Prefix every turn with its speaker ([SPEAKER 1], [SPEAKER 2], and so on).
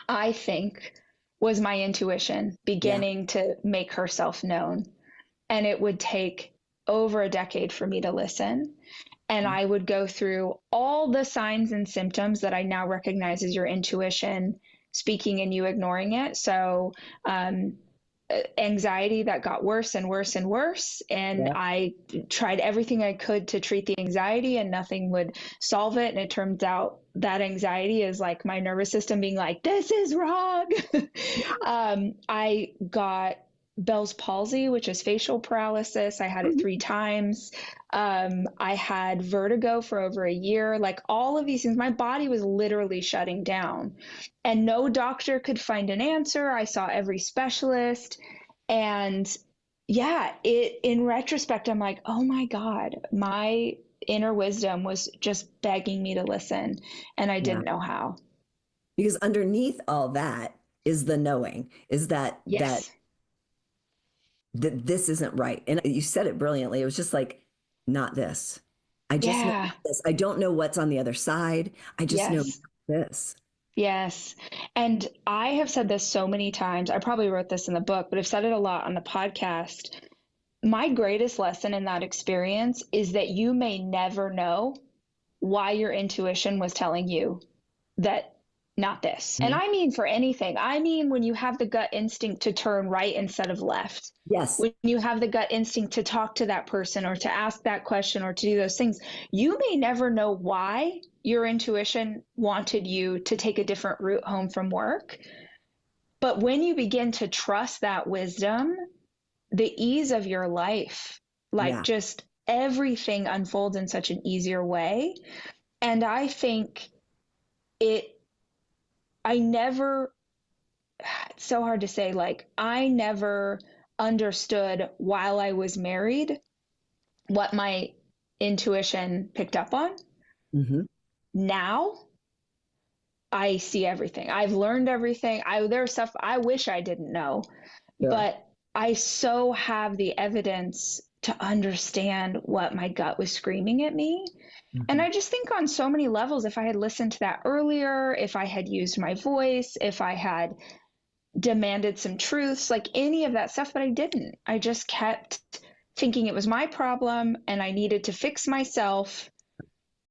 [SPEAKER 1] I think, was my intuition
[SPEAKER 2] Yeah.
[SPEAKER 1] beginning to make herself known. And it would take over a decade for me to listen. And I would go through all the signs and symptoms that I now recognize as your intuition speaking and you ignoring it. So, um, anxiety that got worse and worse and worse. And
[SPEAKER 2] Yeah.
[SPEAKER 1] I tried everything I could to treat the anxiety and nothing would solve it. And it turns out that anxiety is like my nervous system being like, this is wrong. I got Bell's palsy, which is facial paralysis. I had it 3 times. I had vertigo for over a year. Like all of these things, my body was literally shutting down, and no doctor could find an answer. I saw every specialist, and yeah, it in retrospect, I'm like, oh my God, my inner wisdom was just begging me to listen, and I
[SPEAKER 2] Yeah.
[SPEAKER 1] didn't know how.
[SPEAKER 2] Because underneath all that is the knowing, is
[SPEAKER 1] Yes.
[SPEAKER 2] that this isn't right. And you said it brilliantly. It was just like, not this. I just know
[SPEAKER 1] Yeah.
[SPEAKER 2] this. I don't know what's on the other side. I just know
[SPEAKER 1] Yes.
[SPEAKER 2] this.
[SPEAKER 1] Yes. And I have said this so many times. I probably wrote this in the book, but I've said it a lot on the podcast. My greatest lesson in that experience is that you may never know why your intuition was telling you that not this. And
[SPEAKER 2] Mhm.
[SPEAKER 1] I mean for anything. I mean when you have the gut instinct to turn right instead of left.
[SPEAKER 2] Yes.
[SPEAKER 1] When you have the gut instinct to talk to that person or to ask that question or to do those things, you may never know why your intuition wanted you to take a different route home from work. But when you begin to trust that wisdom, the ease of your life, like
[SPEAKER 2] Yeah.
[SPEAKER 1] just everything unfolds in such an easier way. And I think it, I never, it's so hard to say, like, I never understood while I was married what my intuition picked up on.
[SPEAKER 2] Hmm.
[SPEAKER 1] Now I see everything. I've learned everything. There's stuff I wish I didn't know,
[SPEAKER 2] Sure.
[SPEAKER 1] but I so have the evidence to understand what my gut was screaming at me. And
[SPEAKER 2] Hmm.
[SPEAKER 1] I just think on so many levels, if I had listened to that earlier, if I had used my voice, if I had demanded some truths, like any of that stuff, but I didn't. I just kept thinking it was my problem and I needed to fix myself.